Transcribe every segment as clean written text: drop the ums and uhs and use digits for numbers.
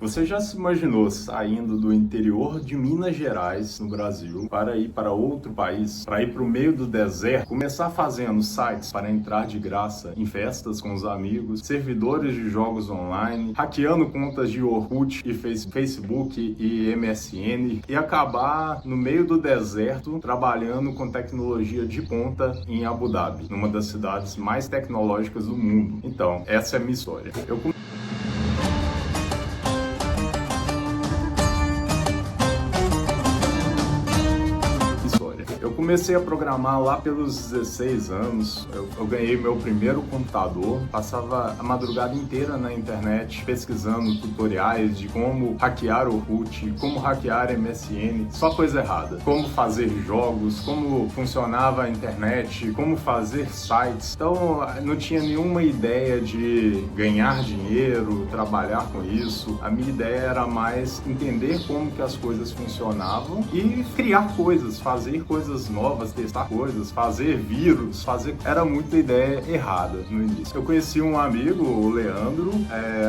Você já se imaginou saindo do interior de Minas Gerais, no Brasil, para ir para outro país, para ir para o meio do deserto, começar fazendo sites para entrar de graça em festas com os amigos, servidores de jogos online, hackeando contas de Orkut e Facebook e MSN e acabar no meio do deserto trabalhando com tecnologia de ponta em Abu Dhabi, numa das cidades mais tecnológicas do mundo? Então, essa é a minha história. Eu comecei a programar lá pelos 16 anos, eu ganhei meu primeiro computador, passava a madrugada inteira na internet pesquisando tutoriais de como hackear o Orkut, como hackear MSN, só coisa errada, como fazer jogos, como funcionava a internet, como fazer sites. Então não tinha nenhuma ideia de ganhar dinheiro, trabalhar com isso. A minha ideia era mais entender como que as coisas funcionavam e criar coisas, fazer coisas novas, testar coisas, fazer vírus, Era muita ideia errada no início. Eu conheci um amigo, o Leandro,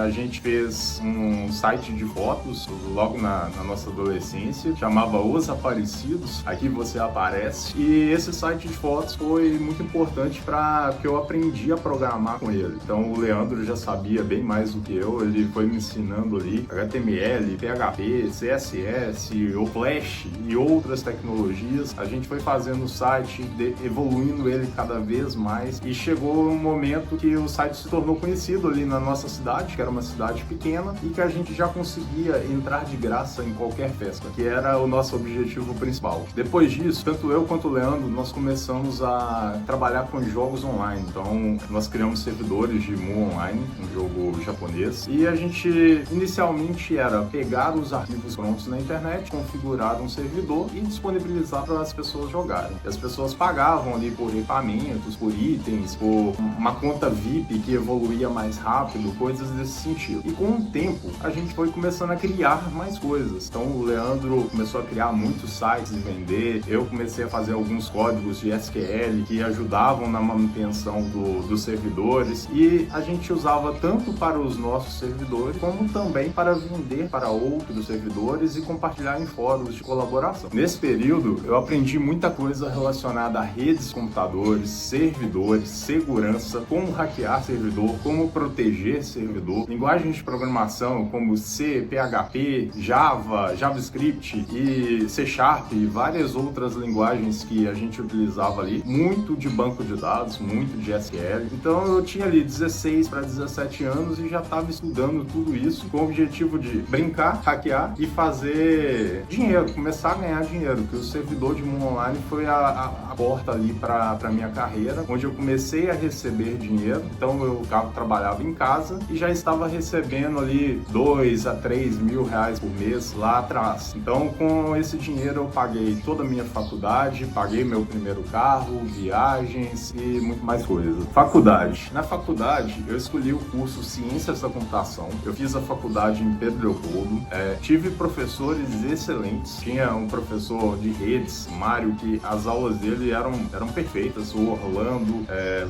a gente fez um site de fotos logo na nossa adolescência, chamava Os Aparecidos, aqui você aparece, e esse site de fotos foi muito importante para que eu aprendi a programar com ele. Então o Leandro já sabia bem mais do que eu, ele foi me ensinando ali HTML, PHP, CSS, o Flash e outras tecnologias. A gente foi fazendo o site, evoluindo ele cada vez mais, e chegou um momento que o site se tornou conhecido ali na nossa cidade, que era uma cidade pequena, e que a gente já conseguia entrar de graça em qualquer festa, que era o nosso objetivo principal. Depois disso, tanto eu quanto o Leandro, nós começamos a trabalhar com jogos online. Então, nós criamos servidores de Mu Online, um jogo japonês, e a gente inicialmente era pegar os arquivos prontos na internet, configurar um servidor e disponibilizar para as pessoas jogarem. E as pessoas pagavam ali por equipamentos, por itens, por uma conta VIP que evoluía mais rápido, coisas desse sentido. E com o tempo, a gente foi começando a criar mais coisas. Então o Leandro começou a criar muitos sites e vender, eu comecei a fazer alguns códigos de SQL que ajudavam na manutenção dos servidores, e a gente usava tanto para os nossos servidores, como também para vender para outros servidores e compartilhar em fóruns de colaboração. Nesse período, eu aprendi muita coisa relacionada a redes, computadores, servidores, segurança, como hackear servidor, como proteger servidor, linguagens de programação como C, PHP, Java, JavaScript e C Sharp e várias outras linguagens que a gente utilizava ali, muito de banco de dados, muito de SQL. Então eu tinha ali 16 para 17 anos e já estava estudando tudo isso com o objetivo de brincar, hackear e fazer dinheiro, começar a ganhar dinheiro, que o servidor de Mu Online foi a porta ali para minha carreira, onde eu comecei a receber dinheiro. Então eu trabalhava em casa e já estava recebendo ali 2 a 3 mil reais por mês lá atrás. Então com esse dinheiro eu paguei toda a minha faculdade, paguei meu primeiro carro, viagens e muito mais coisas. Faculdade. Na faculdade eu escolhi o curso Ciências da Computação. Eu fiz a faculdade em Pedro Leopoldo. Tive professores excelentes. Tinha um professor de redes, Mário, que as aulas dele eram perfeitas. O Orlando,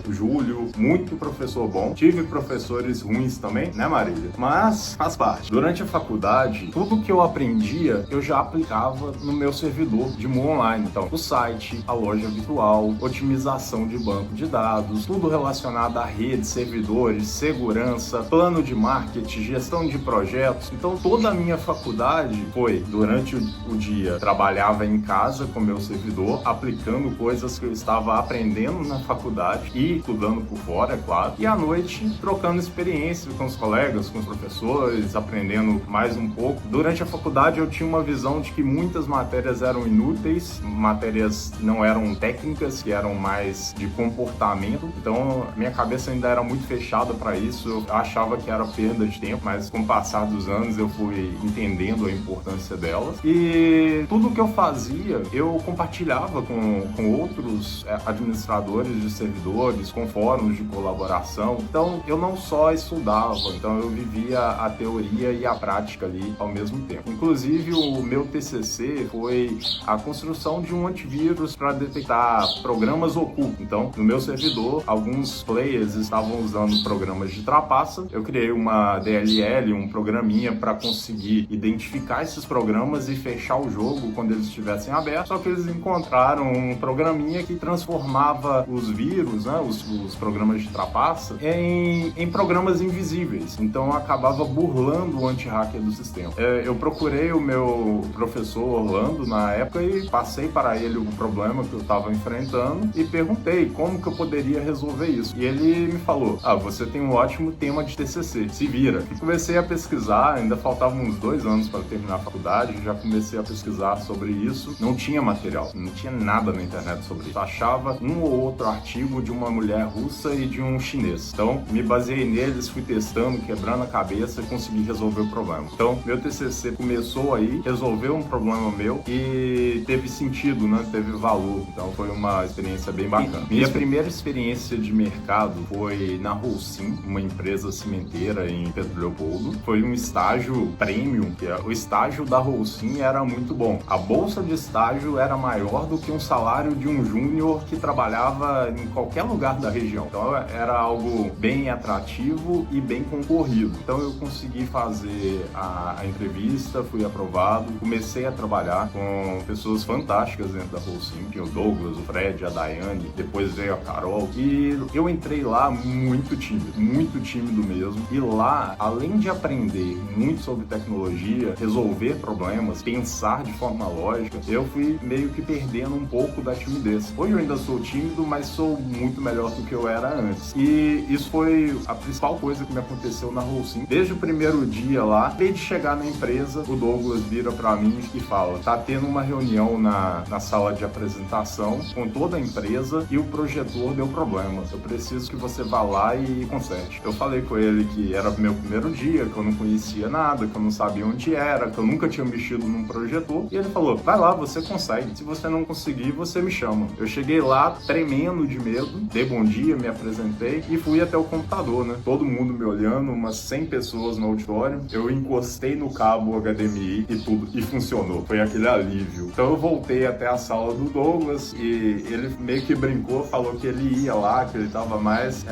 o Júlio, muito professor bom. Tive professores ruins também, né, Marília? Mas faz parte. Durante a faculdade, tudo que eu aprendia, eu já aplicava no meu servidor de Mu Online. Então, o site, a loja virtual, otimização de banco de dados, tudo relacionado a redes, servidores, segurança, plano de marketing, gestão de projetos. Então, toda a minha faculdade foi, durante o dia, trabalhava em casa com meu servidor, aplicando coisas que eu estava aprendendo na faculdade e estudando por fora, é claro. E à noite, trocando experiências com os colegas, com os professores, aprendendo mais um pouco. Durante a faculdade, eu tinha uma visão de que muitas matérias eram inúteis, matérias não eram técnicas, que eram mais de comportamento. Então, minha cabeça ainda era muito fechada para isso. Eu achava que era perda de tempo, mas com o passar dos anos, eu fui entendendo a importância delas. E tudo que eu fazia, eu compartilhava compartilhava com outros administradores de servidores, com fóruns de colaboração. Então, eu não só estudava, então eu vivia a teoria e a prática ali ao mesmo tempo. Inclusive, o meu TCC foi a construção de um antivírus para detectar programas ocultos. Então, no meu servidor, alguns players estavam usando programas de trapaça. Eu criei uma DLL, um programinha para conseguir identificar esses programas e fechar o jogo quando eles estivessem abertos. Só que eles encontraram um programinha que transformava os vírus, né, os programas de trapaça, em programas invisíveis. Então, eu acabava burlando o anti-hacker do sistema. Eu procurei o meu professor Orlando na época e passei para ele o problema que eu estava enfrentando e perguntei como que eu poderia resolver isso. E ele me falou: você tem um ótimo tema de TCC, se vira. E comecei a pesquisar, ainda faltavam uns 2 anos para terminar a faculdade, já comecei a pesquisar sobre isso. Não tinha material, não tinha nada na internet sobre isso. Achava um ou outro artigo de uma mulher russa e de um chinês. Então, me baseei neles, fui testando, quebrando a cabeça e consegui resolver o problema. Então, meu TCC começou aí, resolveu um problema meu e teve sentido, né? Teve valor. Então, foi uma experiência bem bacana. Minha primeira experiência de mercado foi na Holcim, uma empresa cimenteira em Pedro Leopoldo. Foi um estágio premium, que o estágio da Holcim era muito bom. A bolsa de estágio era maior do que um salário de um júnior que trabalhava em qualquer lugar da região. Então, era algo bem atrativo e bem concorrido. Então, eu consegui fazer a entrevista, fui aprovado, comecei a trabalhar com pessoas fantásticas dentro da Holcim. Tinha o Douglas, o Fred, a Daiane, depois veio a Carol. E eu entrei lá muito tímido mesmo. E lá, além de aprender muito sobre tecnologia, resolver problemas, pensar de forma lógica, eu fui meio que perdendo um pouco da timidez. Hoje eu ainda sou tímido, mas sou muito melhor do que eu era antes. E isso foi a principal coisa que me aconteceu na Holcim. Desde o primeiro dia lá, desde chegar na empresa, o Douglas vira pra mim e fala: tá tendo uma reunião na sala de apresentação com toda a empresa e o projetor deu problema. Eu preciso que você vá lá e conserte. Eu falei com ele que era meu primeiro dia, que eu não conhecia nada, que eu não sabia onde era, que eu nunca tinha mexido num projetor. E ele falou: vai lá, você consegue. Se você não conseguir, você me chama. Eu cheguei lá tremendo de medo, dei bom dia, me apresentei e fui até o computador, né? Todo mundo me olhando, umas 100 pessoas no auditório. Eu encostei no cabo HDMI e funcionou. Foi aquele alívio. Então eu voltei até a sala do Douglas e ele meio que brincou, falou que ele ia lá, que ele tava mais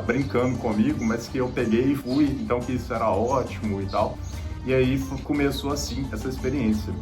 brincando comigo, mas que eu peguei e fui, então que isso era ótimo e tal. E aí começou assim essa experiência.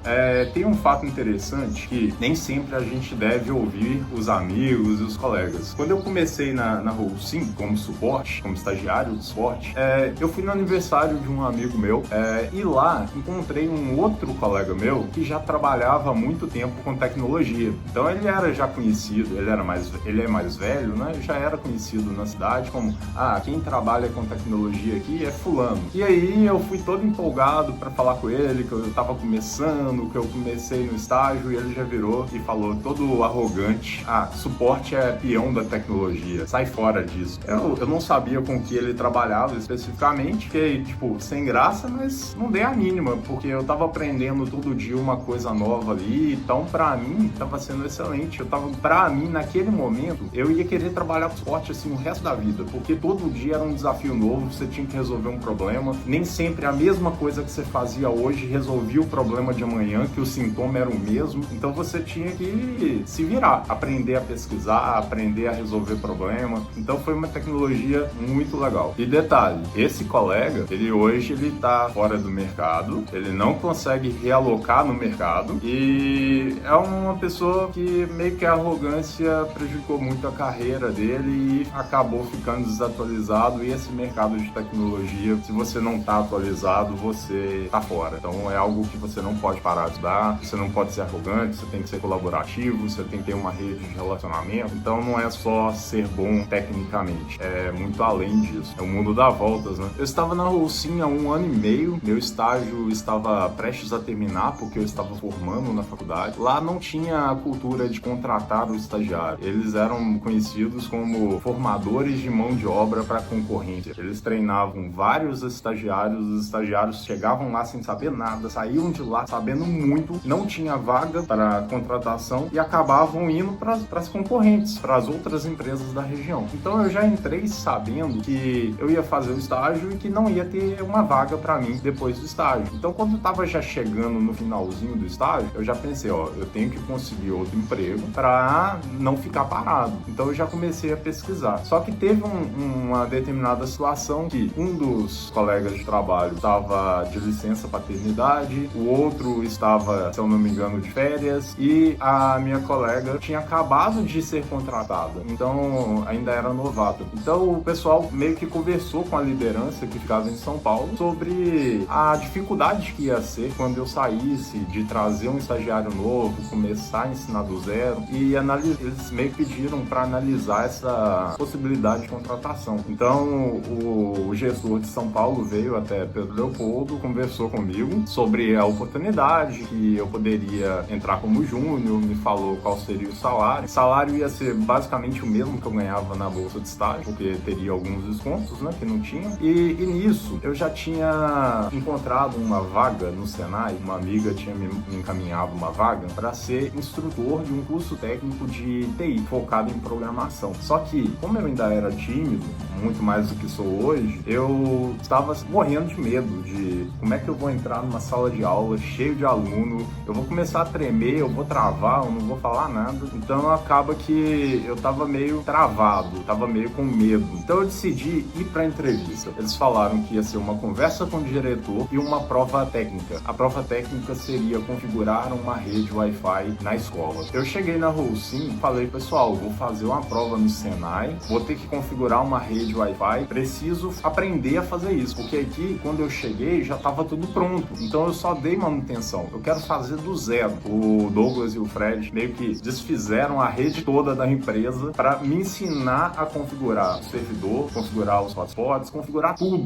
Tem um fato interessante que nem sempre a gente deve ouvir os amigos e os colegas. Quando eu comecei na Holcim como suporte, como estagiário de suporte, eu fui no aniversário de um amigo meu e lá encontrei um outro colega meu que já trabalhava há muito tempo com tecnologia. Então ele era já conhecido, ele é mais velho, né? Já era conhecido na cidade como quem trabalha com tecnologia aqui é fulano. E aí eu fui todo empolgado para falar com ele, que eu tava começando, que eu comecei no estágio, e ele já virou e falou todo arrogante: suporte é peão da tecnologia, sai fora disso. Eu não sabia com que ele trabalhava especificamente, fiquei sem graça, mas não dei a mínima, porque eu tava aprendendo todo dia uma coisa nova ali, então pra mim tava sendo excelente. Pra mim, naquele momento, eu ia querer trabalhar com suporte assim o resto da vida, porque todo dia era um desafio novo, você tinha que resolver um problema, nem sempre a mesma coisa que você fazia hoje resolvia o problema de amanhã, que o sintoma era o mesmo. Então você tinha que se virar, aprender a pesquisar, aprender a resolver problema. Então foi uma tecnologia muito legal. E detalhe, esse colega, hoje ele tá fora do mercado, ele não consegue realocar no mercado e é uma pessoa que meio que a arrogância prejudicou muito a carreira dele e acabou ficando desatualizado. E esse mercado de tecnologia, se você não tá atualizado, você tá fora. Então é algo que você não pode parar de estudar, você não pode ser arrogante, você tem que ser colaborativo, você tem que ter uma rede de relacionamento. Então não é só ser bom tecnicamente, é muito além disso. É o mundo dá voltas, né? Eu estava na Holcim há 1 ano e meio, meu estágio estava prestes a terminar porque eu estava formando na faculdade. Lá não tinha a cultura de contratar o estagiário. Eles eram conhecidos como formadores de mão de obra para concorrência. Eles treinavam vários estagiários, os estagiários chegavam lá sem saber nada, saíam de lá sabendo muito, não tinha vaga para contratação e acabavam indo para as concorrentes, para as outras empresas da região. Então eu já entrei sabendo que eu ia fazer o estágio e que não ia ter uma vaga para mim depois do estágio. Então quando eu estava já chegando no finalzinho do estágio, eu já pensei, eu tenho que conseguir outro emprego para não ficar parado. Então eu já comecei a pesquisar. Só que teve uma determinada situação que um dos colegas de trabalho estava de licença paternidade, o outro estava, se eu não me engano, de férias e a minha colega tinha acabado de ser contratada, então ainda era novata. Então o pessoal meio que conversou com a liderança que ficava em São Paulo sobre a dificuldade que ia ser quando eu saísse de trazer um estagiário novo, começar a ensinar do zero e eles meio que pediram para analisar essa possibilidade de contratação. Então o gestor de São Paulo veio até Pedro Leopoldo, conversou comigo sobre a oportunidade, que eu poderia entrar como júnior, me falou qual seria o salário. O salário ia ser basicamente o mesmo que eu ganhava na bolsa de estágio, porque teria alguns descontos, né, que não tinha. E nisso eu já tinha encontrado uma vaga no Senai, uma amiga tinha me encaminhado uma vaga para ser instrutor de um curso técnico de TI, focado em programação. Só que, como eu ainda era tímido, muito mais do que sou hoje, eu estava morrendo de medo de como é que eu vou entrar numa sala de aula cheio de aluno, eu vou começar a tremer, eu vou travar, eu não vou falar nada. Então acaba que eu tava meio travado, tava meio com medo. Então eu decidi ir para a entrevista. Eles falaram que ia ser uma conversa com o diretor e uma prova técnica. A prova técnica seria configurar uma rede Wi-Fi na escola. Eu cheguei na Holcim e falei, pessoal, vou fazer uma prova no Senai, vou ter que configurar uma rede Wi-Fi, preciso aprender a fazer isso, porque aqui, quando eu cheguei, já estava tudo pronto, então eu só dei manutenção, eu quero fazer do zero. O Douglas e o Fred meio que desfizeram a rede toda da empresa para me ensinar a configurar o servidor, configurar os hotspots, configurar tudo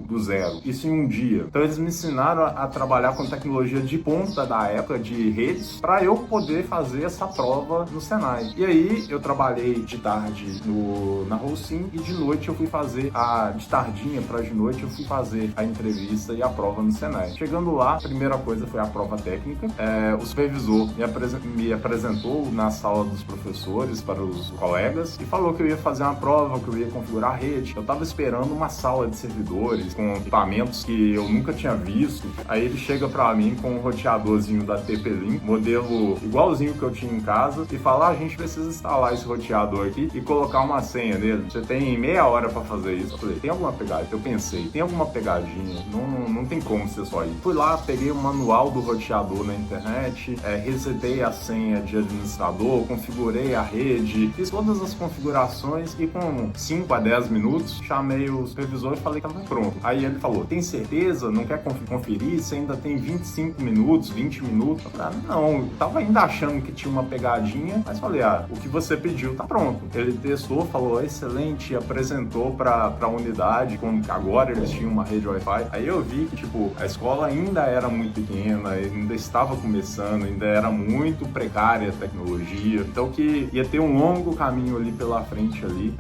do zero, isso em um dia. Então eles me ensinaram a trabalhar com tecnologia de ponta da época de redes, para eu poder fazer essa prova no Senai. E aí eu trabalhei de tarde na Holcim e de noite eu fui fazer de tardinha para de noite eu fui fazer a entrevista e a prova no Senai. Chegando lá, a primeira coisa foi a prova técnica. O supervisor me apresentou na sala dos professores para os colegas e falou que eu ia fazer uma prova, que eu ia configurar a rede. Eu tava esperando uma sala de servidores com equipamentos que eu nunca tinha visto. Aí ele chega para mim com um roteadorzinho da TP-Link, modelo igualzinho que eu tinha em casa, e fala, a gente precisa instalar esse roteador aqui e colocar uma senha nele. Você tem meia hora para fazer isso. Eu falei, tem alguma pegadinha? Eu pensei, tem alguma pegadinha? Não tem como ser só isso. Fui lá, peguei o manual do roteador na internet, resetei a senha de administrador, configurei a rede, fiz todas as configurações e com 5 a 10 minutos chamei o supervisor e falei que estava pronto. Aí ele falou, tem certeza? Não quer conferir? Você ainda tem 25 minutos, 20 minutos? Eu falei, não, eu tava ainda achando que tinha uma pegadinha, mas falei, o que você pediu tá pronto. Ele testou, falou, excelente, apresentou para a unidade, como que agora eles tinham uma rede Wi-Fi. Aí eu vi que, a escola ainda era muito pequena, ainda estava começando, ainda era muito precária a tecnologia, então que ia ter um longo caminho ali pela frente ali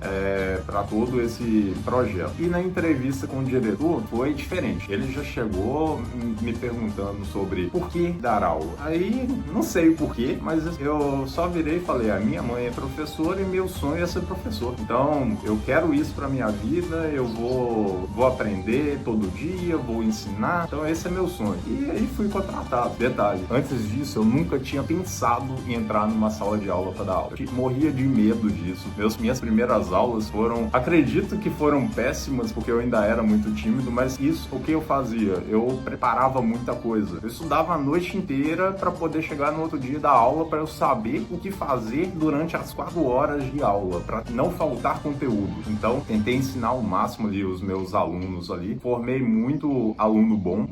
para todo esse projeto. E na entrevista com o diretor foi diferente. Ele já chegou me perguntando sobre por que dar aula. Aí, não sei o porquê, mas eu só virei e falei, a minha mãe é professora e meu sonho é ser professor. Então, eu quero isso para minha vida, eu vou aprender todo dia, vou ensinar, então esse é meu sonho. E aí fui contratado. Detalhe, antes disso eu nunca tinha pensado em entrar numa sala de aula para dar aula. Eu morria de medo disso. Minhas primeiras aulas acredito que foram péssimas, porque eu ainda era muito tímido, mas o que eu fazia? Eu preparava muita coisa. Eu estudava a noite inteira para poder chegar no outro dia da aula, para eu saber o que fazer durante as 4 horas de aula, para não faltar conteúdo. Então, tentei ensinar ao máximo ali os meus alunos ali. Formei muito aluno bom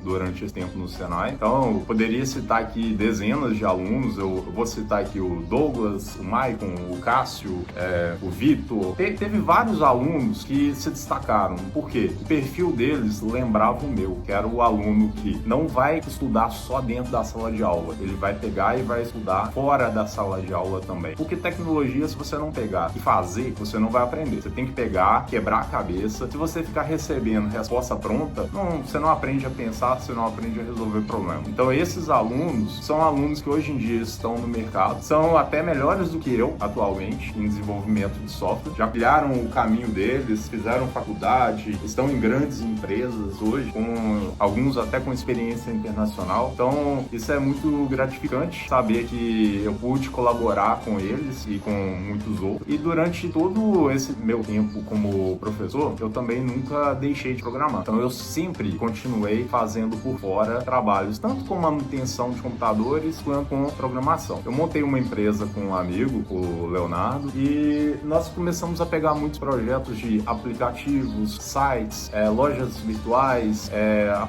durante esse tempo no Senai. Então, eu poderia citar aqui dezenas de alunos. Eu vou citar aqui o Douglas, o Maicon, o Cássio, o Vitor. Teve vários alunos que se destacaram. Por quê? O perfil deles lembrava o meu, que era o aluno que não vai estudar só dentro da sala de aula. Ele vai pegar e vai estudar fora da sala de aula também. Porque tecnologia, se você não pegar e fazer, você não vai aprender. Você tem que pegar, quebrar a cabeça. Se você ficar recebendo resposta pronta, você não aprende a pensar, você não aprende a resolver problemas. Então esses alunos são alunos que hoje em dia estão no mercado, são até melhores do que eu atualmente em desenvolvimento de software, já trilharam o caminho deles, fizeram faculdade, estão em grandes empresas hoje, com alguns até com experiência internacional. Então isso é muito gratificante, saber que eu pude colaborar com eles e com muitos outros. E durante todo esse meu tempo como professor, eu também nunca deixei de programar. Então eu sempre continuei fazendo por fora trabalhos, tanto com manutenção de computadores quanto com programação. Eu montei uma empresa com um amigo, o Leonardo, e nós começamos a pegar muitos projetos de aplicativos, sites, lojas virtuais,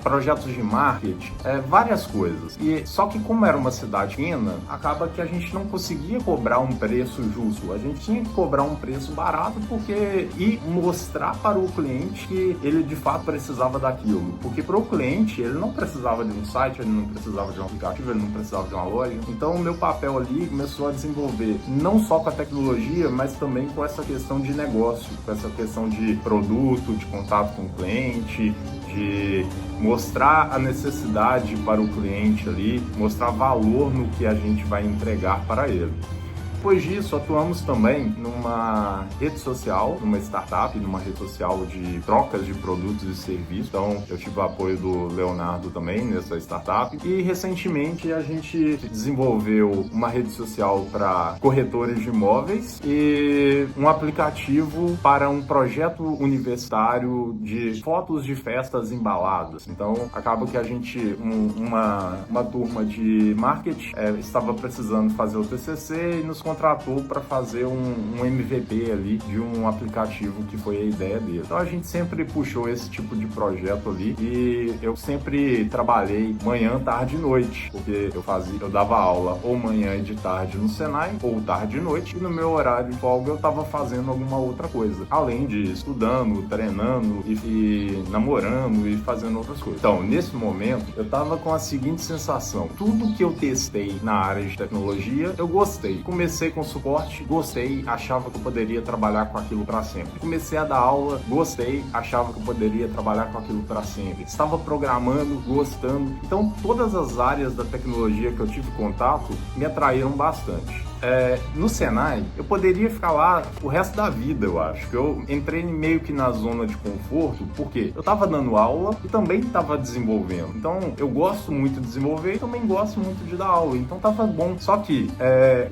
projetos de marketing, várias coisas. E só que como era uma cidade pequena, acaba que a gente não conseguia cobrar um preço justo. A gente tinha que cobrar um preço barato e mostrar para o cliente que ele de fato precisava daquilo. Porque para o cliente, ele não precisava de um site, ele não precisava de um aplicativo, ele não precisava de uma loja. Então o meu papel ali começou a desenvolver não só com a tecnologia, mas também com essa questão de negócio, com essa questão de produto, de contato com o cliente, de mostrar a necessidade para o cliente ali, mostrar valor no que a gente vai entregar para ele. Depois disso, atuamos também numa rede social, numa startup, numa rede social de trocas de produtos e serviços. Então, eu tive o apoio do Leonardo também nessa startup. E, recentemente, a gente desenvolveu uma rede social para corretores de imóveis e um aplicativo para um projeto universitário de fotos de festas embaladas. Então, acaba que a gente, uma turma de marketing, estava precisando fazer o TCC e nos contratou para fazer um MVP ali de um aplicativo que foi a ideia dele. Então a gente sempre puxou esse tipo de projeto ali e eu sempre trabalhei manhã, tarde e noite, porque eu dava aula ou manhã e de tarde no Senai ou tarde e noite, e no meu horário de folga eu estava fazendo alguma outra coisa, além de estudando, treinando e namorando e fazendo outras coisas. Então, nesse momento, eu estava com a seguinte sensação: tudo que eu testei na área de tecnologia, eu gostei. Comecei com suporte, gostei, achava que eu poderia trabalhar com aquilo para sempre. Comecei a dar aula, gostei, achava que eu poderia trabalhar com aquilo para sempre. Estava programando, gostando. Então, todas as áreas da tecnologia que eu tive contato me atraíram bastante. No Senai, eu poderia ficar lá o resto da vida, eu acho. Que eu entrei meio que na zona de conforto, porque eu estava dando aula e também estava desenvolvendo. Então, eu gosto muito de desenvolver e também gosto muito de dar aula. Então, tava bom. Só que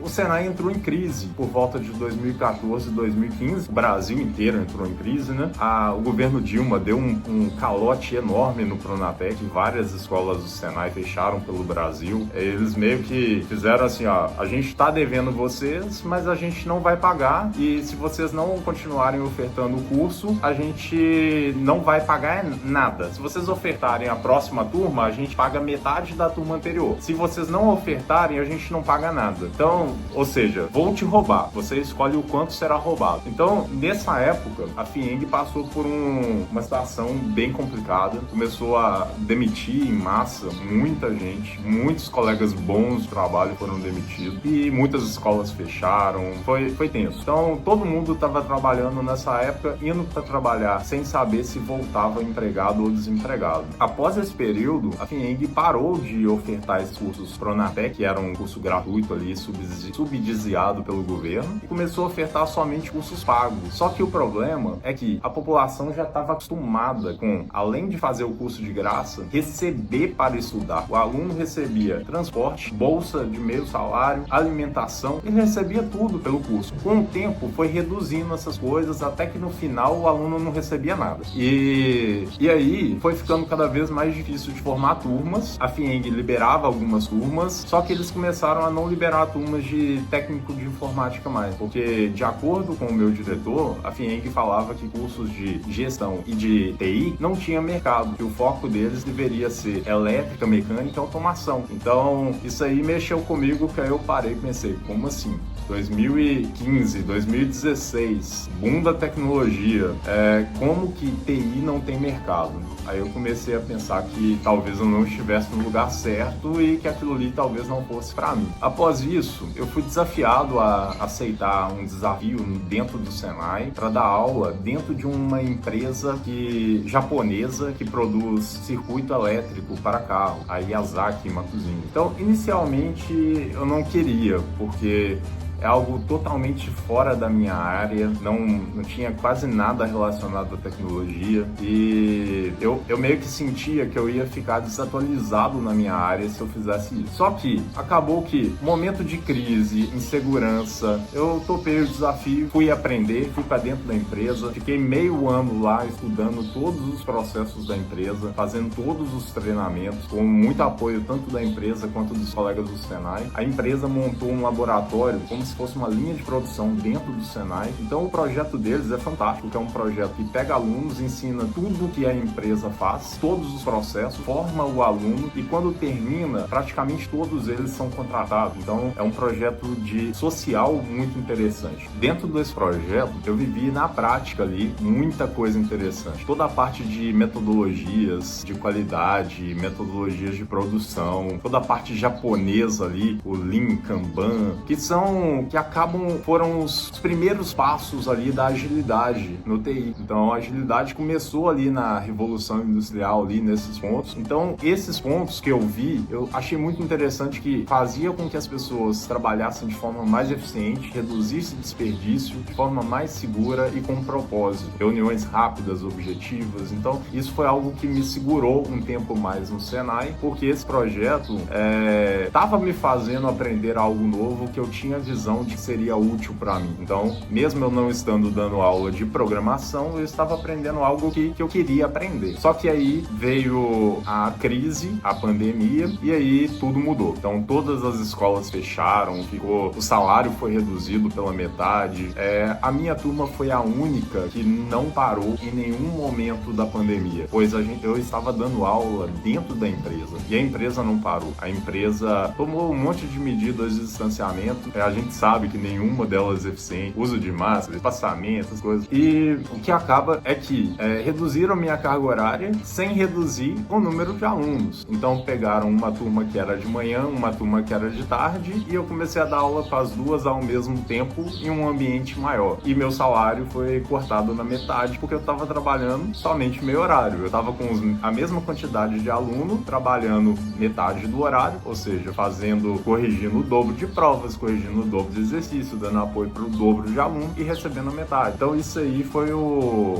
o Senai entrou em crise por volta de 2014, 2015. O Brasil inteiro entrou em crise, né? O governo Dilma deu um calote enorme no Pronatec. Várias escolas do Senai fecharam pelo Brasil. Eles meio que fizeram assim, a gente tá devendo vocês, mas a gente não vai pagar, e se vocês não continuarem ofertando o curso, a gente não vai pagar nada. Se vocês ofertarem a próxima turma, a gente paga metade da turma anterior. Se vocês não ofertarem, a gente não paga nada. Então, ou seja, vou te roubar. Você escolhe o quanto será roubado. Então, nessa época, a FIENG passou por uma situação bem complicada. Começou a demitir em massa muita gente. Muitos colegas bons de trabalho foram demitidos. E muitas escolas fecharam. Foi tenso. Então, todo mundo estava trabalhando nessa época, indo para trabalhar sem saber se voltava empregado ou desempregado. Após esse período, a FIENG parou de ofertar esses cursos Pronatec, que era um curso gratuito ali, subsidiado pelo governo, e começou a ofertar somente cursos pagos. Só que o problema é que a população já estava acostumada com, além de fazer o curso de graça, receber para estudar. O aluno recebia transporte, bolsa de meio salário, alimentação, ele recebia tudo pelo curso. Com o tempo, foi reduzindo essas coisas, até que no final o aluno não recebia nada. E aí, foi ficando cada vez mais difícil de formar turmas. A FIENG liberava algumas turmas, só que eles começaram a não liberar turmas de técnico de informática mais, porque, de acordo com o meu diretor, a FIENG falava que cursos de gestão e de TI não tinha mercado, que o foco deles deveria ser elétrica, mecânica e automação. Então, isso aí mexeu comigo, que aí eu parei e pensei, como assim? 2015, 2016, boom da tecnologia, como que TI não tem mercado? Aí eu comecei a pensar que talvez eu não estivesse no lugar certo e que aquilo ali talvez não fosse para mim. Após isso, eu fui desafiado a aceitar um desafio dentro do Senai para dar aula dentro de uma empresa japonesa que produz circuito elétrico para carro, a Yazaki Makuzinho. Então, inicialmente eu não queria, porque é algo totalmente fora da minha área, não tinha quase nada relacionado à tecnologia e eu meio que sentia que eu ia ficar desatualizado na minha área se eu fizesse isso. Só que acabou que, momento de crise, insegurança, eu topei o desafio, fui aprender, fui para dentro da empresa, fiquei meio ano lá estudando todos os processos da empresa, fazendo todos os treinamentos, com muito apoio tanto da empresa quanto dos colegas do Senai. A empresa montou um laboratório como se fosse uma linha de produção dentro do Senai. Então o projeto deles é fantástico, que é um projeto que pega alunos, ensina tudo que a empresa faz, todos os processos, forma o aluno e quando termina, praticamente todos eles são contratados. Então é um projeto social muito interessante. Dentro desse projeto, eu vivi na prática ali muita coisa interessante. Toda a parte de metodologias de qualidade, metodologias de produção, toda a parte japonesa ali, o Lean, Kanban, foram os primeiros passos ali da agilidade no TI. Então a agilidade começou ali na Revolução Industrial, ali nesses pontos. Então esses pontos que eu vi, eu achei muito interessante que fazia com que as pessoas trabalhassem de forma mais eficiente, reduzissem desperdício, de forma mais segura e com propósito. Reuniões rápidas, objetivas. Então isso foi algo que me segurou um tempo mais no Senai, porque esse projeto estava me fazendo aprender algo novo que eu tinha visão de que seria útil para mim. Então, mesmo eu não estando dando aula de programação, eu estava aprendendo algo que eu queria aprender. Só que aí veio a crise, a pandemia, e aí tudo mudou. Então, todas as escolas fecharam, o salário foi reduzido pela metade. A minha turma foi a única que não parou em nenhum momento da pandemia, pois eu estava dando aula dentro da empresa e a empresa não parou. A empresa tomou um monte de medidas de distanciamento. A gente sabe que nenhuma delas é eficiente, uso de máscara, espaçamento, essas coisas. E o que acaba é que reduziram minha carga horária sem reduzir o número de alunos. Então pegaram uma turma que era de manhã, uma turma que era de tarde e eu comecei a dar aula para as duas ao mesmo tempo em um ambiente maior. E meu salário foi cortado na metade porque eu estava trabalhando somente meio horário. Eu estava com a mesma quantidade de aluno trabalhando metade do horário, ou seja, corrigindo o dobro de provas, corrigindo o dobro de exercício, dando apoio para o dobro de aluno e recebendo a metade. Então isso aí foi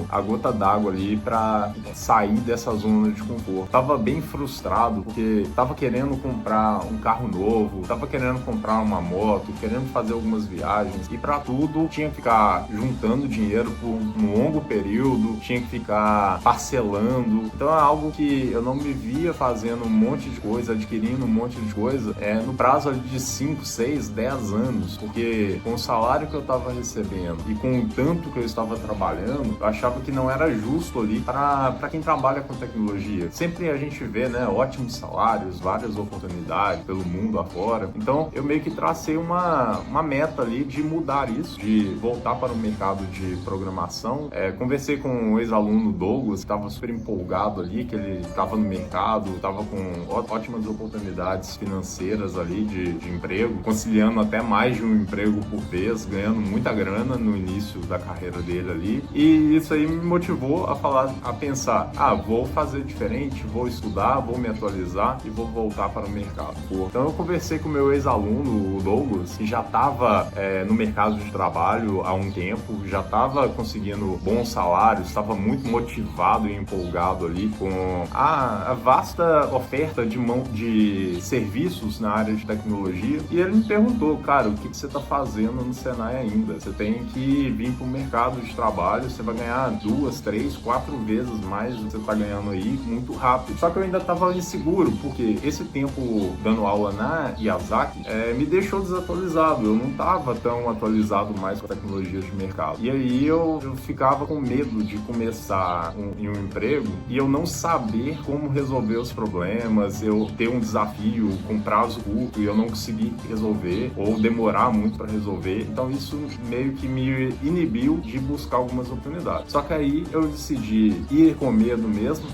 a gota d'água ali para sair dessa zona de conforto. Tava bem frustrado porque tava querendo comprar um carro novo, tava querendo comprar uma moto, querendo fazer algumas viagens e para tudo tinha que ficar juntando dinheiro por um longo período, tinha que ficar parcelando. Então é algo que eu não me via fazendo um monte de coisa, adquirindo um monte de coisa no prazo ali de 5, 6, 10 anos, porque com o salário que eu estava recebendo e com o tanto que eu estava trabalhando, eu achava que não era justo ali para quem trabalha com tecnologia. Sempre a gente vê, ótimos salários, várias oportunidades pelo mundo afora. Então eu meio que tracei uma meta ali de mudar isso, de voltar para o mercado de programação. Conversei com um ex-aluno Douglas, que estava super empolgado ali, que ele estava no mercado, estava com ótimas oportunidades financeiras ali de emprego, conciliando até mais de um emprego por vez, ganhando muita grana no início da carreira dele ali. E isso aí me motivou a pensar, vou fazer diferente, vou estudar, vou me atualizar e vou voltar para o mercado. Então eu conversei com o meu ex-aluno, o Douglas, que já estava no mercado de trabalho há um tempo, já estava conseguindo bons salários, estava muito motivado e empolgado ali com a vasta oferta de serviços na área de tecnologia. E ele me perguntou, cara, o que você está fazendo no Senai ainda? Você tem que vir para o mercado de trabalho, você vai ganhar 2, 3, 4 vezes mais do que você está ganhando aí muito rápido. Só que eu ainda estava inseguro, porque esse tempo dando aula na Yazaki me deixou desatualizado. Eu não estava tão atualizado mais com a tecnologia de mercado. E aí eu ficava com medo de começar em um emprego e eu não saber como resolver os problemas, eu ter um desafio com prazo curto e eu não conseguir resolver, ou demorar demorar muito para resolver. Então isso meio que me inibiu de buscar algumas oportunidades. Só que aí eu decidi ir com medo mesmo,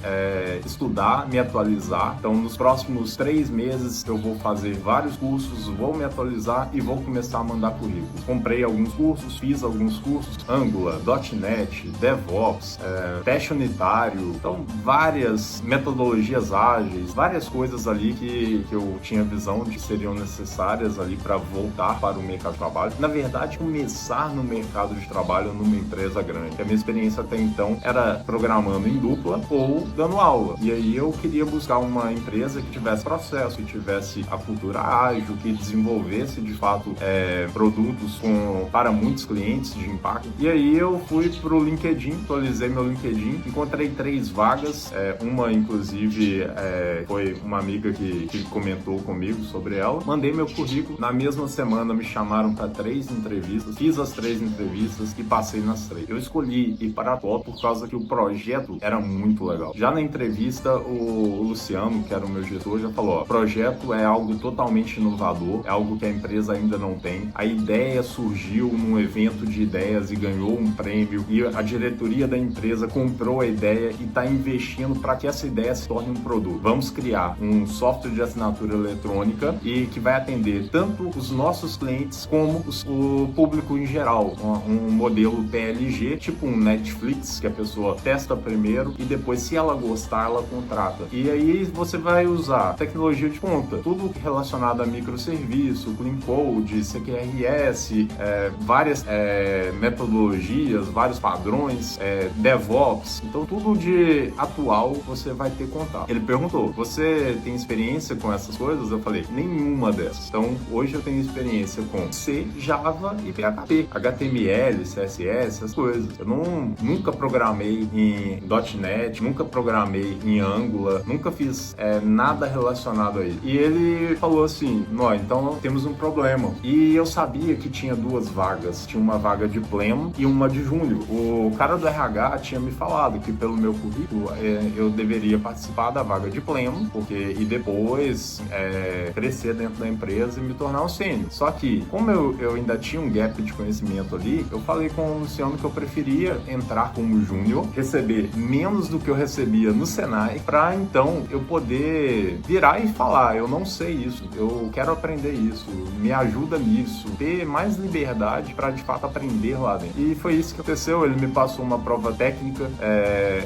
estudar, me atualizar. Então nos próximos 3 meses eu vou fazer vários cursos, vou me atualizar e vou começar a mandar currículos. Comprei alguns cursos, fiz alguns cursos, Angular, .NET, DevOps, teste unitário, então várias metodologias ágeis, várias coisas ali que eu tinha visão de que seriam necessárias ali para voltar para o mercado de trabalho. Na verdade, começar no mercado de trabalho numa empresa grande. A minha experiência até então era programando em dupla ou dando aula. E aí eu queria buscar uma empresa que tivesse processo, que tivesse a cultura ágil, que desenvolvesse de fato produtos para muitos clientes de impacto. E aí eu fui pro LinkedIn, atualizei meu LinkedIn, encontrei 3 vagas, uma inclusive foi uma amiga que comentou comigo sobre ela, mandei meu currículo, na mesma semana me chamaram para 3 entrevistas, fiz as 3 entrevistas e passei nas 3. Eu escolhi ir para a TOTO por causa que o projeto era muito legal. Já na entrevista, o Luciano, que era o meu gestor, já falou, o projeto é algo totalmente inovador, é algo que a empresa ainda não tem. A ideia surgiu num evento de ideias e ganhou um prêmio, e a diretoria da empresa comprou a ideia e está investindo para que essa ideia se torne um produto. Vamos criar um software de assinatura eletrônica e que vai atender tanto os nossos clientes como o público em geral. Um modelo PLG, tipo um Netflix, que a pessoa testa primeiro e depois, se ela gostar, ela contrata. E aí você vai usar tecnologia de ponta, tudo relacionado a microserviço, Clean Code, CQRS, várias metodologias, vários padrões, DevOps. Então tudo de atual você vai ter contato. Ele perguntou, você tem experiência com essas coisas? Eu falei, nenhuma dessas. Então hoje eu tenho experiência com C, Java e PHP, HTML, CSS, essas coisas. Eu nunca programei em .NET, nunca programei em Angular, nunca fiz nada relacionado a isso. E ele falou assim, então temos um problema. E eu sabia que tinha 2 vagas, tinha uma vaga de pleno e uma de júnior. O cara do RH tinha me falado que pelo meu currículo eu deveria participar da vaga de pleno, e depois crescer dentro da empresa e me tornar um sênior. Só que, como eu ainda tinha um gap de conhecimento ali, eu falei com o Luciano que eu preferia entrar como júnior, receber menos do que eu recebia no Senai, para então eu poder virar e falar, eu não sei isso, eu quero aprender isso, me ajuda nisso, ter mais liberdade para de fato aprender lá dentro. E foi isso que aconteceu. Ele me passou uma prova técnica,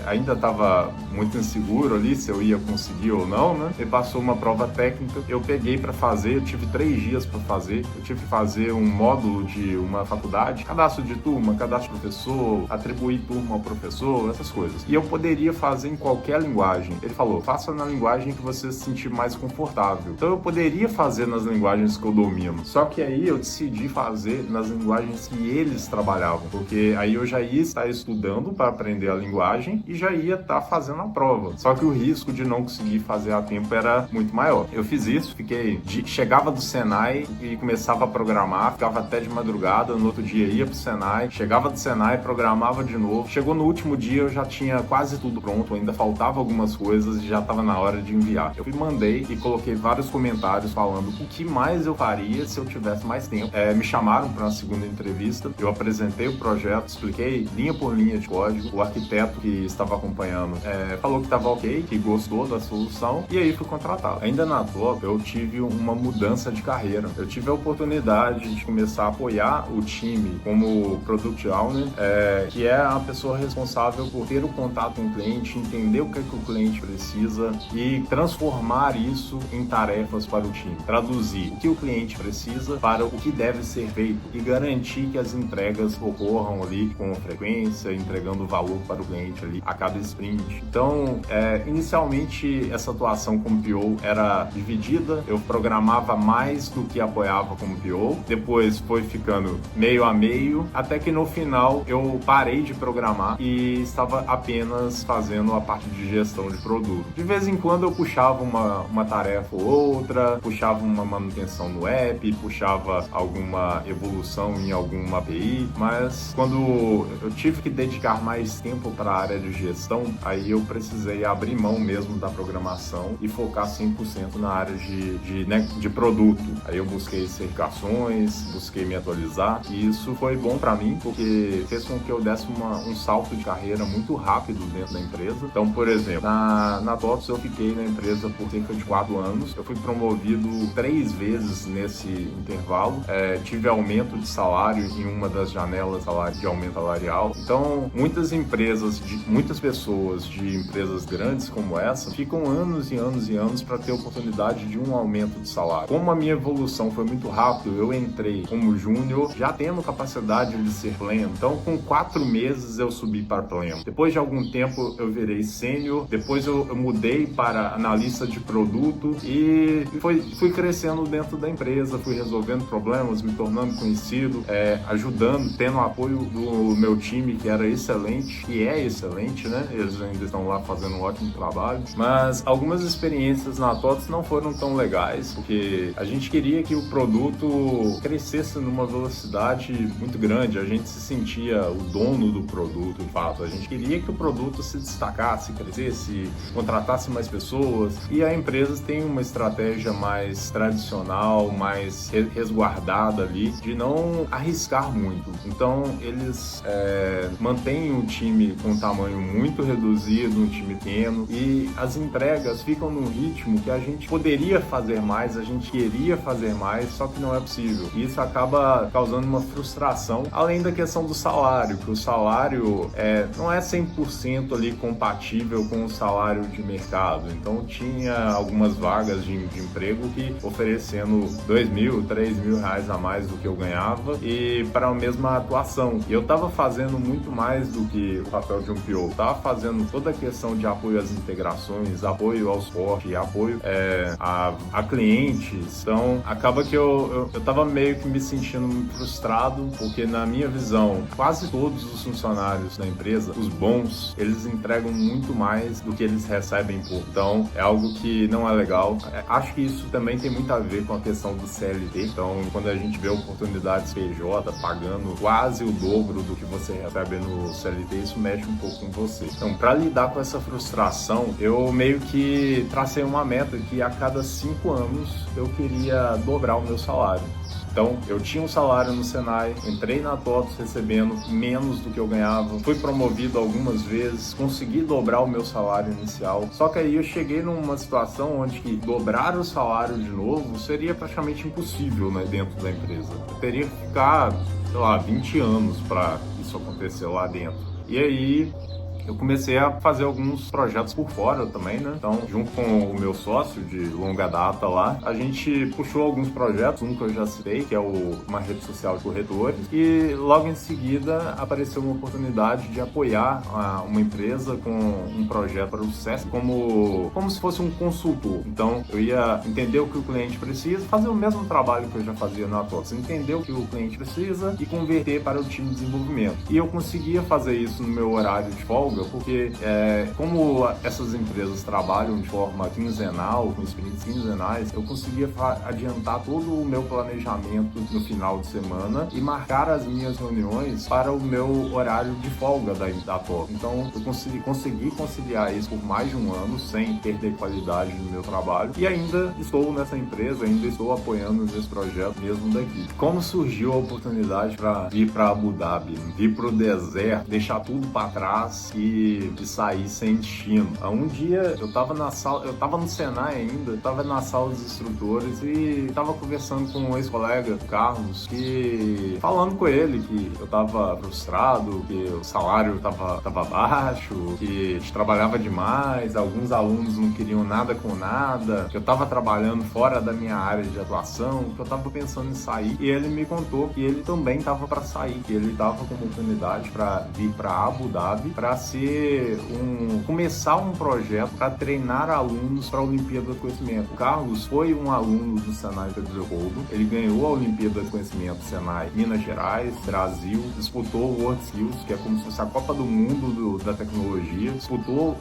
ainda estava muito inseguro ali se eu ia conseguir ou não, né? Ele passou uma prova técnica, eu peguei para fazer, eu tive 3 dias para fazer, eu tive que fazer um módulo de uma faculdade, cadastro de turma, cadastro de professor, atribuir turma ao professor, essas coisas. E eu poderia fazer em qualquer linguagem. Ele falou, faça na linguagem que você se sentir mais confortável. Então eu poderia fazer nas linguagens que eu domino. Só que aí eu decidi fazer nas linguagens que eles trabalhavam, porque aí eu já ia estar estudando para aprender a linguagem e já ia estar fazendo a prova. Só que o risco de não conseguir fazer a tempo era muito maior. Eu fiz isso, chegava do Senai e começava a programar, ficava até de madrugada, no outro dia ia pro Senai, chegava do Senai, programava de novo. Chegou no último dia, eu já tinha quase tudo pronto, ainda faltava algumas coisas e já estava na hora de enviar. Eu mandei e coloquei vários comentários falando o que mais eu faria se eu tivesse mais tempo. Me chamaram para uma segunda entrevista, eu apresentei o projeto, expliquei linha por linha de código. O arquiteto que estava acompanhando falou que estava ok, que gostou da solução, e aí fui contratado. Ainda na TOTO, eu tive uma mudança de carreira. Eu tive a oportunidade de começar a apoiar o time como Product Owner, que é a pessoa responsável por ter o contato com o cliente, entender o que o cliente precisa e transformar isso em tarefas para o time. Traduzir o que o cliente precisa para o que deve ser feito e garantir que as entregas ocorram ali com frequência, entregando valor para o cliente ali a cada sprint. Então, inicialmente essa atuação como PO era dividida, eu programava mais do que apoiava como PO, depois foi ficando meio a meio, até que no final eu parei de programar e estava apenas fazendo a parte de gestão de produto. De vez em quando eu puxava uma tarefa ou outra, puxava uma manutenção no app, puxava alguma evolução em alguma API, mas quando eu tive que dedicar mais tempo para a área de gestão, aí eu precisei abrir mão mesmo da programação e focar 100% na área de produto. Aí eu busquei certificação certificações, busquei me atualizar, e isso foi bom para mim, porque fez com que eu desse um salto de carreira muito rápido dentro da empresa. Então, por exemplo, na TOTVS eu fiquei na empresa por cerca de 4 anos, eu fui promovido 3 vezes nesse intervalo, tive aumento de salário em uma das janelas de aumento salarial. Então, muitas pessoas de empresas grandes como essa ficam anos e anos e anos para ter oportunidade de um aumento de salário. Como a minha evolução foi muito rápido, eu entrei como júnior, já tendo capacidade de ser pleno. Então, com 4 meses eu subi para pleno. Depois de algum tempo eu virei sênior, depois eu mudei para analista de produto e fui crescendo dentro da empresa, fui resolvendo problemas, me tornando conhecido, ajudando, tendo o apoio do meu time, que era excelente, e é excelente, né? Eles ainda estão lá fazendo um ótimo trabalho. Mas algumas experiências na TOTVS não foram tão legais, porque a gente queria que o produto crescesse numa velocidade muito grande, a gente se sentia o dono do produto, de fato. A gente queria que o produto se destacasse, crescesse, contratasse mais pessoas, e a empresa tem uma estratégia mais tradicional, mais resguardada ali, de não arriscar muito. Então, eles mantêm o time com um tamanho muito reduzido, um time pequeno, e as entregas ficam num ritmo que a gente poderia fazer mais, a gente queria fazer mais, só que não é possível. E isso acaba causando uma frustração, além da questão do salário, que o salário não é 100% ali compatível com o salário de mercado. Então, tinha algumas vagas de emprego que oferecendo R$2.000, R$3.000 a mais do que eu ganhava e para a mesma atuação. E eu estava fazendo muito mais do que o papel de um PO. Estava fazendo toda a questão de apoio às integrações, apoio ao suporte, apoio a clientes. Então, acaba que eu estava meio que me sentindo muito frustrado, porque na minha visão, quase todos os funcionários da empresa, os bons, eles entregam muito mais do que eles recebem por. Então, é algo que não é legal. Acho que isso também tem muito a ver com a questão do CLT. Então, quando a gente vê oportunidades PJ pagando quase o dobro do que você recebe no CLT, isso mexe um pouco com você. Então, para lidar com essa frustração, eu meio que tracei uma meta que a cada 5 anos eu queria dobrar o meu salário. Então, eu tinha um salário no Senai, entrei na TOTVS recebendo menos do que eu ganhava, fui promovido algumas vezes, consegui dobrar o meu salário inicial. Só que aí eu cheguei numa situação onde que dobrar o salário de novo seria praticamente impossível, né, dentro da empresa. Eu teria que ficar, 20 anos para isso acontecer lá dentro. E aí eu comecei a fazer alguns projetos por fora também, né? Então, junto com o meu sócio de longa data lá, a gente puxou alguns projetos, um que eu já citei, que é uma rede social de corretores, e logo em seguida apareceu uma oportunidade de apoiar uma empresa com um projeto para o sucesso, como se fosse um consultor. Então, eu ia entender o que o cliente precisa, fazer o mesmo trabalho que eu já fazia na TOTVS, entender o que o cliente precisa e converter para o time de desenvolvimento. E eu conseguia fazer isso no meu horário de folga, porque como essas empresas trabalham de forma quinzenal, com sprints quinzenais, eu conseguia adiantar todo o meu planejamento no final de semana e marcar as minhas reuniões para o meu horário de folga da TOTVS. Então, eu consegui conciliar isso por mais de um ano, sem perder qualidade no meu trabalho, e ainda estou nessa empresa, ainda estou apoiando nesse projeto mesmo daqui. Como surgiu a oportunidade para vir para Abu Dhabi, vir para o deserto, deixar tudo para trás e sair sem destino. Um dia eu tava na sala, eu tava no Senai ainda, eu tava na sala dos instrutores e tava conversando com um ex-colega, Carlos, falando com ele que eu tava frustrado, que o salário tava baixo, que a gente trabalhava demais, alguns alunos não queriam nada com nada, que eu tava trabalhando fora da minha área de atuação, que eu tava pensando em sair, e ele me contou que ele também tava para sair, que ele tava com oportunidade para vir para Abu Dhabi para começar um projeto para treinar alunos para a Olimpíada do Conhecimento. O Carlos foi um aluno do Senai Pedro Leopoldo, ele ganhou a Olimpíada do Conhecimento Senai Minas Gerais, Brasil, disputou o World Skills, que é como se fosse a Copa do Mundo da tecnologia, disputou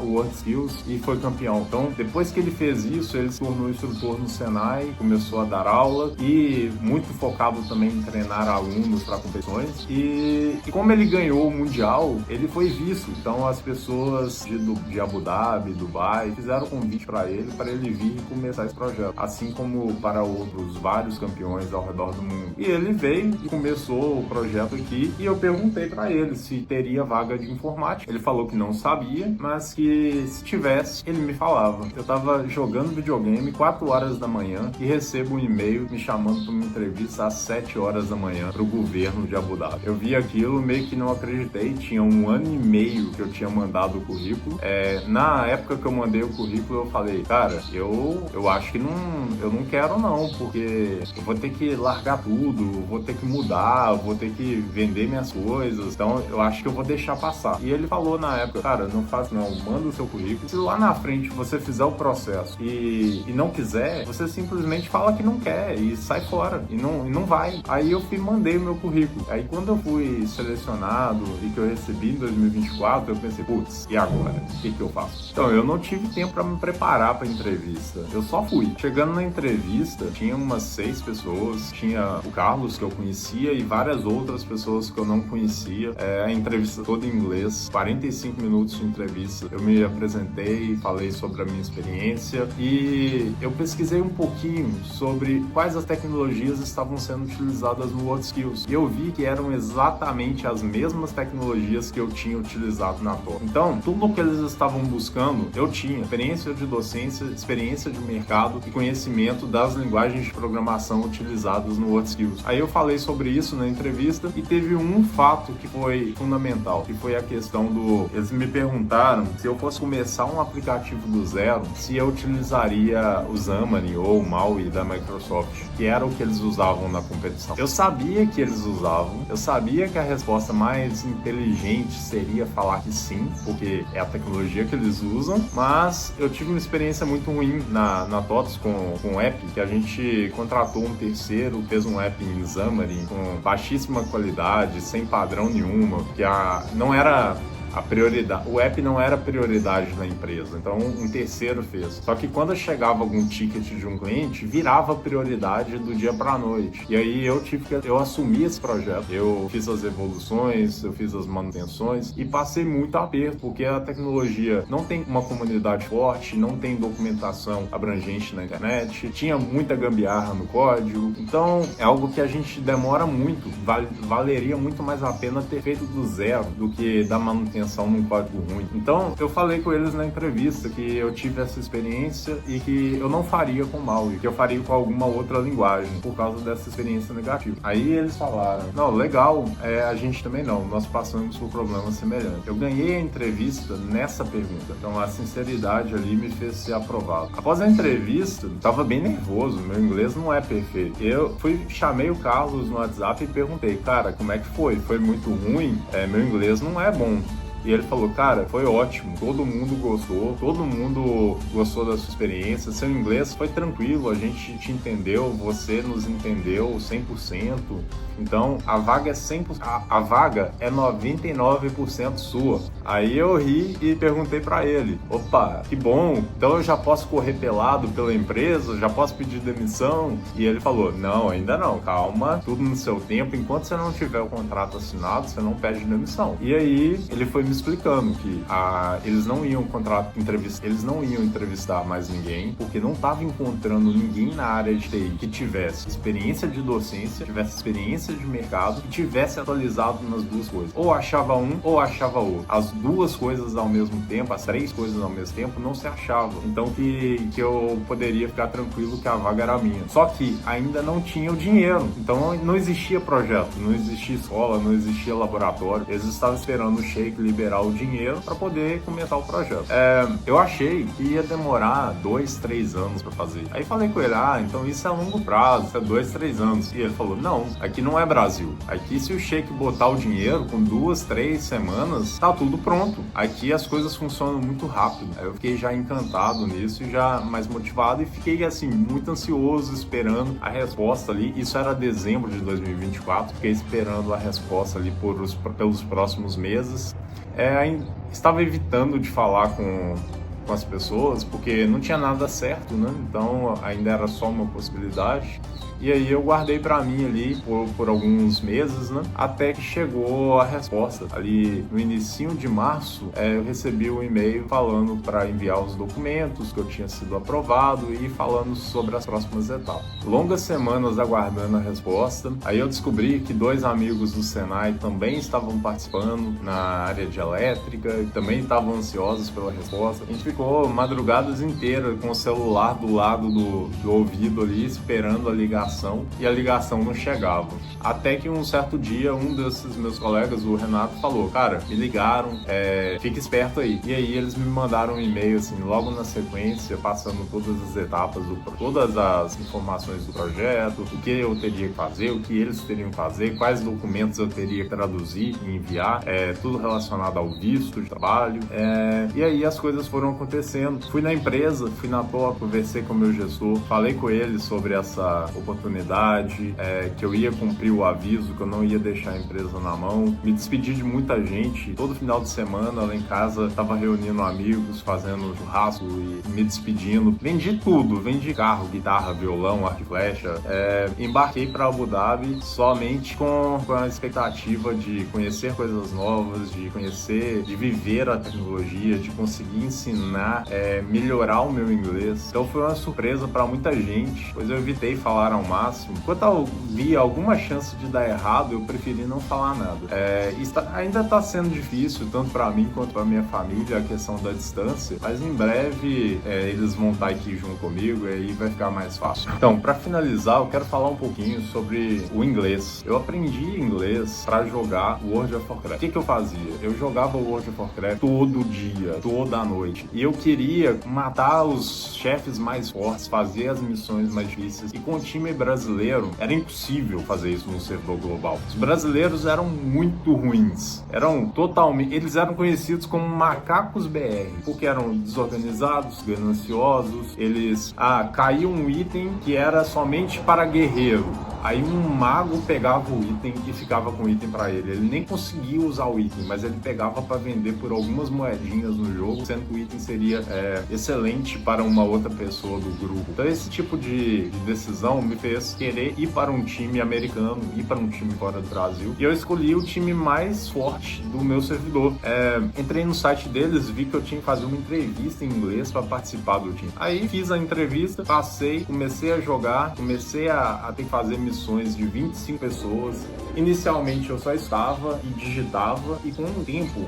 o World Skills e foi campeão. Então, depois que ele fez isso, ele se tornou instrutor no Senai, começou a dar aula e muito focado também em treinar alunos para competições. E como ele ganhou o Mundial, ele foi visto isso. Então as pessoas de Abu Dhabi, Dubai, fizeram convite para ele vir e começar esse projeto. Assim como para outros vários campeões ao redor do mundo. E ele veio e começou o projeto aqui e eu perguntei para ele se teria vaga de informática. Ele falou que não sabia, mas que se tivesse, ele me falava. Eu tava jogando videogame 4 horas da manhã e recebo um e-mail me chamando para uma entrevista às 7 horas da manhã para o governo de Abu Dhabi. Eu vi aquilo, meio que não acreditei. Tinha 1 ano e meio que eu tinha mandado o currículo. Na época que eu mandei o currículo, eu falei, cara, eu acho que eu não quero não, porque eu vou ter que largar tudo, vou ter que mudar, vou ter que vender minhas coisas, então eu acho que eu vou deixar passar. E ele falou na época, cara, não faz não, manda o seu currículo. Se lá na frente você fizer o processo e não quiser, você simplesmente fala que não quer e sai fora, e não vai. Aí eu mandei o meu currículo. Aí quando eu fui selecionado e que eu recebi em 2024, eu pensei, putz, e agora? O que eu faço? Então, eu não tive tempo para me preparar para a entrevista. Eu só fui. Chegando na entrevista, tinha umas 6 pessoas, tinha o Carlos, que eu conhecia, e várias outras pessoas que eu não conhecia. A entrevista toda em inglês, 45 minutos de entrevista. Eu me apresentei, falei sobre a minha experiência e eu pesquisei um pouquinho sobre quais as tecnologias estavam sendo utilizadas no WorldSkills. E eu vi que eram exatamente as mesmas tecnologias que eu tinha utilizado na TOTOS. Então, tudo o que eles estavam buscando, eu tinha experiência de docência, experiência de mercado e conhecimento das linguagens de programação utilizadas no WorldSkills. Aí eu falei sobre isso na entrevista e teve um fato que foi fundamental, que foi a questão eles me perguntaram se eu fosse começar um aplicativo do zero, se eu utilizaria o Xamarin ou o MAUI da Microsoft, que era o que eles usavam na competição. Eu sabia que eles usavam, eu sabia que a resposta mais inteligente seria falar que sim, porque é a tecnologia que eles usam, mas eu tive uma experiência muito ruim na TOTOS com o app, que a gente contratou um terceiro, fez um app em Xamarin com baixíssima qualidade, sem padrão nenhuma, que não era a prioridade, o app não era prioridade na empresa, então um terceiro fez. Só que quando chegava algum ticket de um cliente, virava prioridade do dia para a noite. E aí eu assumi esse projeto, eu fiz as evoluções, eu fiz as manutenções e passei muito aperto, porque a tecnologia não tem uma comunidade forte, não tem documentação abrangente na internet, tinha muita gambiarra no código, então é algo que a gente demora muito, valeria muito mais a pena ter feito do zero do que da manutenção num código ruim. Então, eu falei com eles na entrevista que eu tive essa experiência e que eu não faria com MAUI, que eu faria com alguma outra linguagem, por causa dessa experiência negativa. Aí eles falaram, não, legal, a gente também não, nós passamos por problemas semelhantes. Eu ganhei a entrevista nessa pergunta, então a sinceridade ali me fez ser aprovado. Após a entrevista, eu tava bem nervoso, meu inglês não é perfeito. Eu chamei o Carlos no WhatsApp e perguntei, cara, como é que foi? Foi muito ruim? Meu inglês não é bom. E ele falou, cara, foi ótimo, todo mundo gostou da sua experiência, seu inglês foi tranquilo, a gente te entendeu, você nos entendeu 100%, então a vaga é 100%, a vaga é 99% sua. Aí eu ri e perguntei pra ele, opa, que bom, então eu já posso correr pelado pela empresa, já posso pedir demissão? E ele falou, não, ainda não, calma, tudo no seu tempo, enquanto você não tiver o contrato assinado, você não pede demissão. E aí ele foi me explicando que eles não iam entrevistar mais ninguém, porque não estava encontrando ninguém na área de TI que tivesse experiência de docência, tivesse experiência de mercado e tivesse atualizado nas duas coisas. Ou achava um ou achava outro. As duas coisas ao mesmo tempo, as 3 coisas ao mesmo tempo, não se achavam. Então que eu poderia ficar tranquilo que a vaga era minha. Só que ainda não tinha o dinheiro. Então não existia projeto, não existia escola, não existia laboratório. Eles estavam esperando o Sheikh liberar o dinheiro para poder começar o projeto. Eu achei que ia demorar 2, 3 anos para fazer. Aí falei com ele, então isso é a longo prazo, isso é 2, 3 anos. E ele falou, não, aqui não é Brasil. Aqui se o Sheikh botar o dinheiro com 2, 3 semanas, tá tudo pronto. Aqui as coisas funcionam muito rápido. Aí eu fiquei já encantado nisso e já mais motivado e fiquei assim, muito ansioso esperando a resposta ali. Isso era dezembro de 2024, fiquei esperando a resposta ali pelos próximos meses. Estava evitando de falar com com as pessoas, porque não tinha nada certo, né? Então ainda era só uma possibilidade. E aí eu guardei pra mim ali por alguns meses, né? Até que chegou a resposta. Ali no inicinho de março, eu recebi um e-mail falando para enviar os documentos, que eu tinha sido aprovado e falando sobre as próximas etapas. Longas semanas aguardando a resposta. Aí eu descobri que 2 amigos do Senai também estavam participando na área de elétrica e também estavam ansiosos pela resposta. A gente ficou madrugadas inteiras com o celular do lado do ouvido ali, esperando a ligação, e a ligação não chegava. Até que um certo dia, um desses meus colegas, o Renato, falou: cara, me ligaram, fica esperto aí. E aí eles me mandaram um e-mail, assim, logo na sequência, passando todas as etapas, todas as informações do projeto, o que eu teria que fazer, o que eles teriam que fazer, quais documentos eu teria que traduzir e enviar, tudo relacionado ao visto de trabalho. E aí as coisas foram acontecendo. Fui na empresa, fui na TOA, conversei com o meu gestor, falei com ele sobre essa oportunidade, que eu ia cumprir o aviso, que eu não ia deixar a empresa na mão. Me despedi de muita gente. Todo final de semana lá em casa estava reunindo amigos, fazendo churrasco e me despedindo. Vendi tudo, vendi carro, guitarra, violão, arco e flecha. Embarquei para Abu Dhabi somente com a expectativa de conhecer coisas novas, de conhecer, de viver a tecnologia, de conseguir ensinar, melhorar o meu inglês. Então foi uma surpresa para muita gente, pois eu evitei falar ao máximo. Enquanto eu vi alguma chance de dar errado, eu preferi não falar nada. Ainda está sendo difícil, tanto para mim quanto para minha família, a questão da distância, mas em breve eles vão estar aqui junto comigo e aí vai ficar mais fácil. Então, para finalizar, eu quero falar um pouquinho sobre o inglês. Eu aprendi inglês para jogar World of Warcraft. O que eu fazia? Eu jogava World of Warcraft todo dia, toda noite, e eu queria matar os chefes mais fortes, fazer as missões mais difíceis, e com o time brasileiro era impossível fazer isso no servidor global. Os brasileiros eram muito ruins, eles eram conhecidos como macacos BR, porque eram desorganizados, gananciosos. Eles caía um item que era somente para guerreiro, aí um mago pegava o item e ficava com o item para ele. Ele nem conseguia usar o item, mas ele pegava para vender por algumas moedinhas no jogo, sendo que o item seria excelente para uma outra pessoa do grupo. Então esse tipo de decisão me fez querer ir para um time americano, ir para um time fora do Brasil, e eu escolhi o time mais forte do meu servidor. Entrei no site deles, vi que eu tinha que fazer uma entrevista em inglês para participar do time. Aí fiz a entrevista, passei, comecei a jogar, comecei a ter que fazer missões de 25 pessoas. Inicialmente eu só estava e digitava, e com o tempo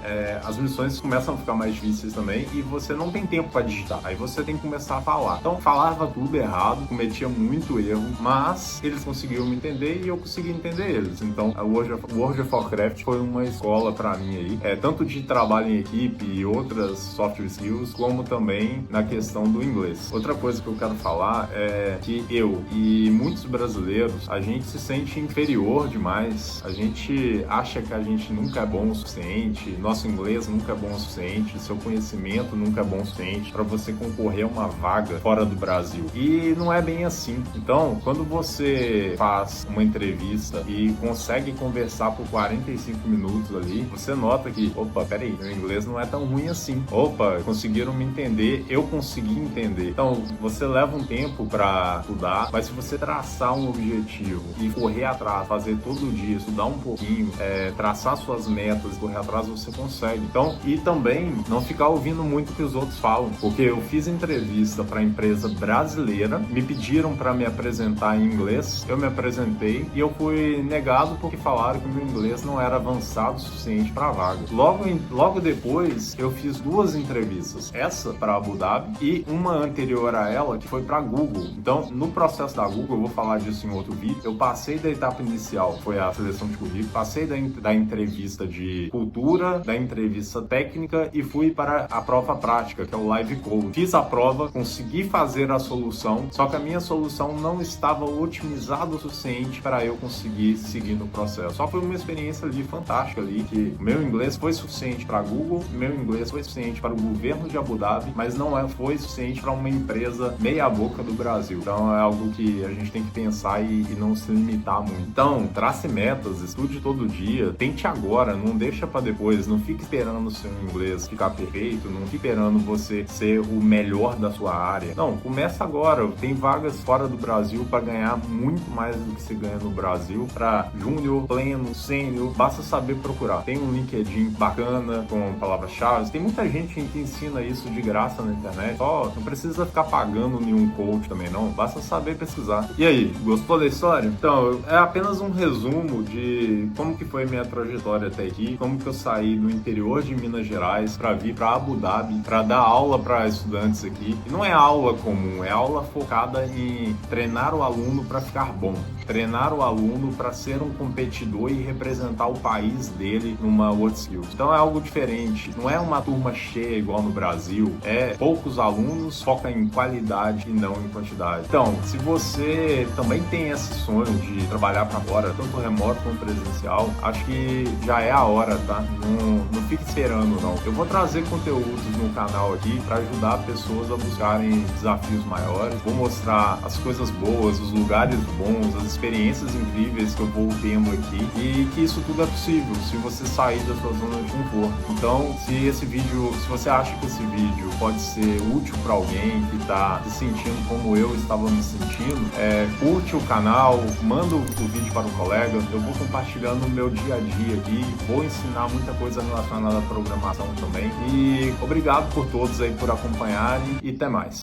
as missões começam a ficar mais difíceis também, e você não tem tempo para digitar, aí você tem que começar a falar. Então falava tudo errado, cometia muito erro, mas eles conseguiam me entender e eu consegui entender eles. Então a World of Warcraft foi uma escola para mim aí, tanto de trabalho em equipe e outras soft skills, como também na questão do inglês. Outra coisa que eu quero falar é que eu e muitos brasileiros, a gente se sente inferior demais, a gente acha que a gente nunca é bom o suficiente, nosso inglês nunca é bom o suficiente, seu conhecimento nunca é bom o suficiente para você concorrer a uma vaga fora do Brasil. E não é bem assim. Então, quando você faz uma entrevista e consegue conversar por 45 minutos ali, você nota que, opa, peraí, meu inglês não é tão ruim assim. Opa, conseguiram me entender, eu consegui entender. Então, você leva um tempo para estudar, mas se você traçar um objetivo e correr atrás, fazer todo dia, estudar um pouquinho, traçar suas metas, correr atrás, você consegue. Então, e também não ficar ouvindo muito o que os outros falam, porque eu fiz entrevista para empresa brasileira, me pediram para me apresentar em inglês, eu me apresentei e eu fui negado porque falaram que o meu inglês não era avançado o suficiente para a vaga. Logo depois, eu fiz 2 entrevistas, essa para Abu Dhabi e uma anterior a ela que foi para Google. Então, no processo da Google, eu vou falar disso em outro vídeo, eu passei da etapa inicial, foi a seleção de currículo, passei da entrevista de cultura, da entrevista técnica e fui para a prova prática, que é o Live Code. Fiz a prova, consegui fazer a solução, só que a minha solução não estava otimizada o suficiente para eu conseguir seguir no processo. Só foi uma experiência ali fantástica ali, que o meu inglês foi suficiente para a Google, meu inglês foi suficiente para o governo de Abu Dhabi, mas não foi suficiente para uma empresa meia boca do Brasil. Então é algo que a gente tem que pensar e não se limitar muito. Então, trace metas, estude todo dia, tente agora, não deixa pra depois, não fique esperando o seu inglês ficar perfeito, não fique esperando você ser o melhor da sua área. Não, começa agora. Tem vagas fora do Brasil para ganhar muito mais do que se ganha no Brasil, para júnior, pleno, sênior, basta saber procurar. Tem um LinkedIn bacana com palavras-chave, tem muita gente que ensina isso de graça na internet, só não precisa ficar pagando nenhum coach também não, basta saber pesquisar. E aí, gostou da história? Então, é apenas um resumo de como que foi minha trajetória até aqui, como que eu saí do interior de Minas Gerais para vir para Abu Dhabi, para dar aula para estudantes aqui. E não é aula comum, é aula focada em treinar o aluno para ficar bom, treinar o aluno para ser um competidor e representar o país dele numa WorldSkills. Então é algo diferente, não é uma turma cheia igual no Brasil, é poucos alunos, foca em qualidade e não em quantidade. Então, se você também tem esse sonho de trabalhar para fora, tanto remoto quanto presencial, acho que já é a hora, tá? Não fique esperando, não. Eu vou trazer conteúdos no canal aqui para ajudar pessoas a buscarem desafios maiores, vou mostrar as coisas boas, os lugares bons, as experiências incríveis que eu vou tendo aqui e que isso tudo é possível se você sair da sua zona de conforto. Então, se você acha que esse vídeo pode ser útil para alguém que está se sentindo como eu estava me sentindo, curte o canal, manda o vídeo para um colega, eu vou compartilhando o meu dia a dia aqui, vou ensinar muita coisa relacionada à programação também. E obrigado por todos aí por acompanharem e até mais.